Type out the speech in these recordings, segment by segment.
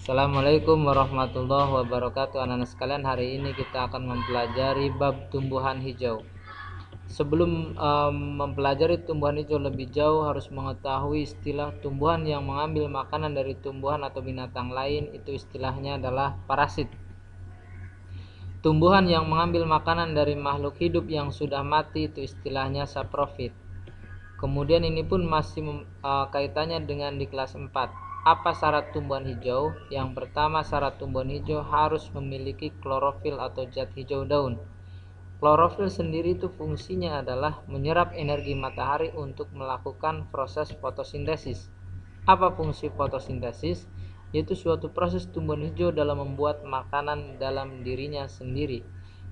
Assalamualaikum warahmatullahi wabarakatuh. Anak-anak sekalian, hari ini kita akan mempelajari bab tumbuhan hijau. Sebelum mempelajari tumbuhan hijau lebih jauh, harus mengetahui istilah tumbuhan yang mengambil makanan dari tumbuhan atau binatang lain. Itu istilahnya adalah parasit. Tumbuhan yang mengambil makanan dari makhluk hidup yang sudah mati, itu istilahnya saprofit. Kemudian ini pun masih kaitannya dengan di kelas 4. Apa syarat tumbuhan hijau? Yang pertama, syarat tumbuhan hijau harus memiliki klorofil atau zat hijau daun. Klorofil sendiri itu fungsinya adalah menyerap energi matahari untuk melakukan proses fotosintesis. Apa fungsi fotosintesis? Yaitu suatu proses tumbuhan hijau dalam membuat makanan dalam dirinya sendiri.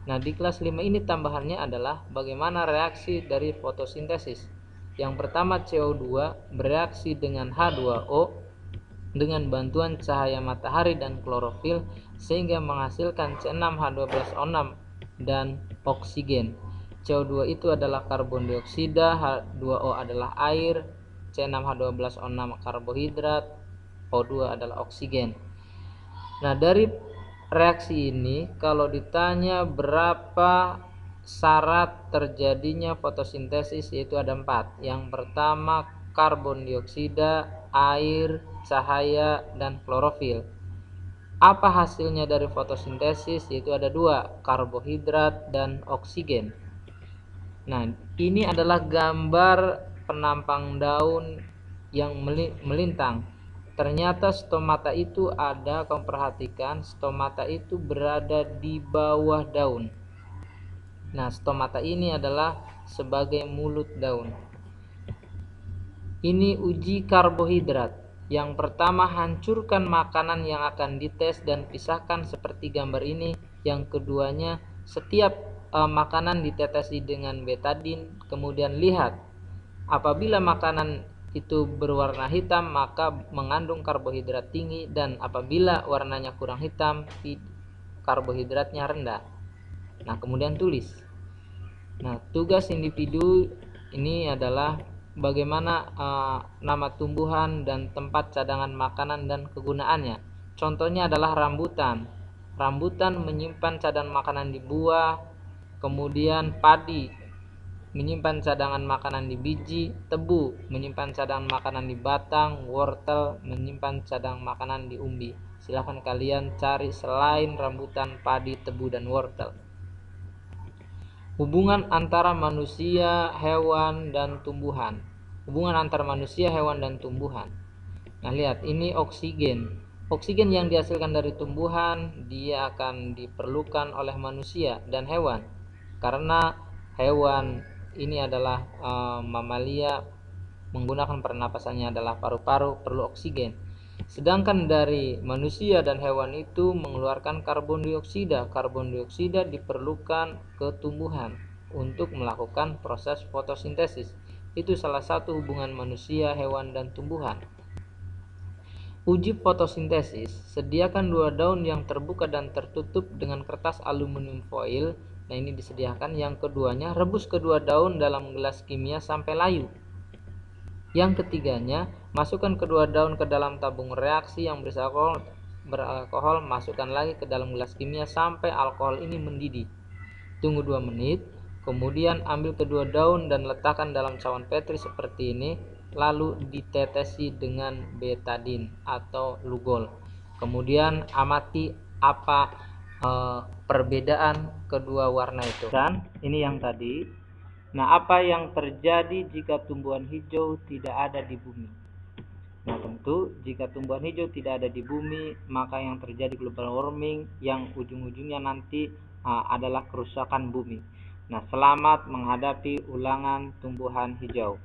Nah, di kelas 5 ini tambahannya adalah bagaimana reaksi dari fotosintesis. Yang pertama, CO2 bereaksi dengan H2O dengan bantuan cahaya matahari dan klorofil sehingga menghasilkan C6H12O6 dan oksigen. CO2 itu adalah karbon dioksida, H2O adalah air, C6H12O6 karbohidrat, O2 adalah oksigen. Nah, dari reaksi ini kalau ditanya berapa syarat terjadinya fotosintesis, yaitu ada 4. Yang pertama, karbon dioksida, air, cahaya, dan klorofil. Apa hasilnya dari fotosintesis? Yaitu ada 2, karbohidrat dan oksigen. Nah, ini adalah gambar penampang daun yang melintang. Ternyata stomata itu ada, kamu perhatikan, stomata itu berada di bawah daun. Nah, stomata ini adalah sebagai mulut daun. Ini uji karbohidrat. Yang pertama, hancurkan makanan yang akan dites dan pisahkan seperti gambar ini. Yang keduanya, setiap makanan ditetesi dengan betadin. Kemudian lihat, apabila makanan itu berwarna hitam maka mengandung karbohidrat tinggi, dan apabila warnanya kurang hitam karbohidratnya rendah. Nah, kemudian tulis. Nah, tugas individu ini adalah bagaimana nama tumbuhan dan tempat cadangan makanan dan kegunaannya. Contohnya adalah rambutan. Rambutan menyimpan cadangan makanan di buah, kemudian padi menyimpan cadangan makanan di biji, tebu menyimpan cadangan makanan di batang, wortel menyimpan cadangan makanan di umbi. Silahkan kalian cari selain rambutan, padi, tebu, dan wortel. Hubungan antara manusia, hewan, dan tumbuhan. Hubungan antara manusia, hewan, dan tumbuhan. Nah, lihat, ini oksigen. Oksigen yang dihasilkan dari tumbuhan dia akan diperlukan oleh manusia dan hewan, karena hewan ini adalah mamalia, menggunakan pernapasannya adalah paru-paru, perlu oksigen. Sedangkan dari manusia dan hewan itu mengeluarkan karbon dioksida. Karbon dioksida diperlukan ke tumbuhan untuk melakukan proses fotosintesis. Itu salah satu hubungan manusia, hewan, dan tumbuhan. Uji fotosintesis, sediakan 2 daun yang terbuka dan tertutup dengan kertas aluminium foil. Nah, ini disediakan. Yang keduanya, rebus kedua daun dalam gelas kimia sampai layu. Yang ketiganya, masukkan kedua daun ke dalam tabung reaksi yang beralkohol, masukkan lagi ke dalam gelas kimia sampai alkohol ini mendidih. Tunggu 2 menit, kemudian ambil kedua daun dan letakkan dalam cawan petri seperti ini, lalu ditetesi dengan betadin atau lugol. Kemudian amati apa perbedaan kedua warna itu. Dan ini yang tadi. Nah, apa yang terjadi jika tumbuhan hijau tidak ada di bumi? Nah, tentu jika tumbuhan hijau tidak ada di bumi, maka yang terjadi global warming yang ujung-ujungnya nanti adalah kerusakan bumi. Nah, selamat menghadapi ulangan tumbuhan hijau.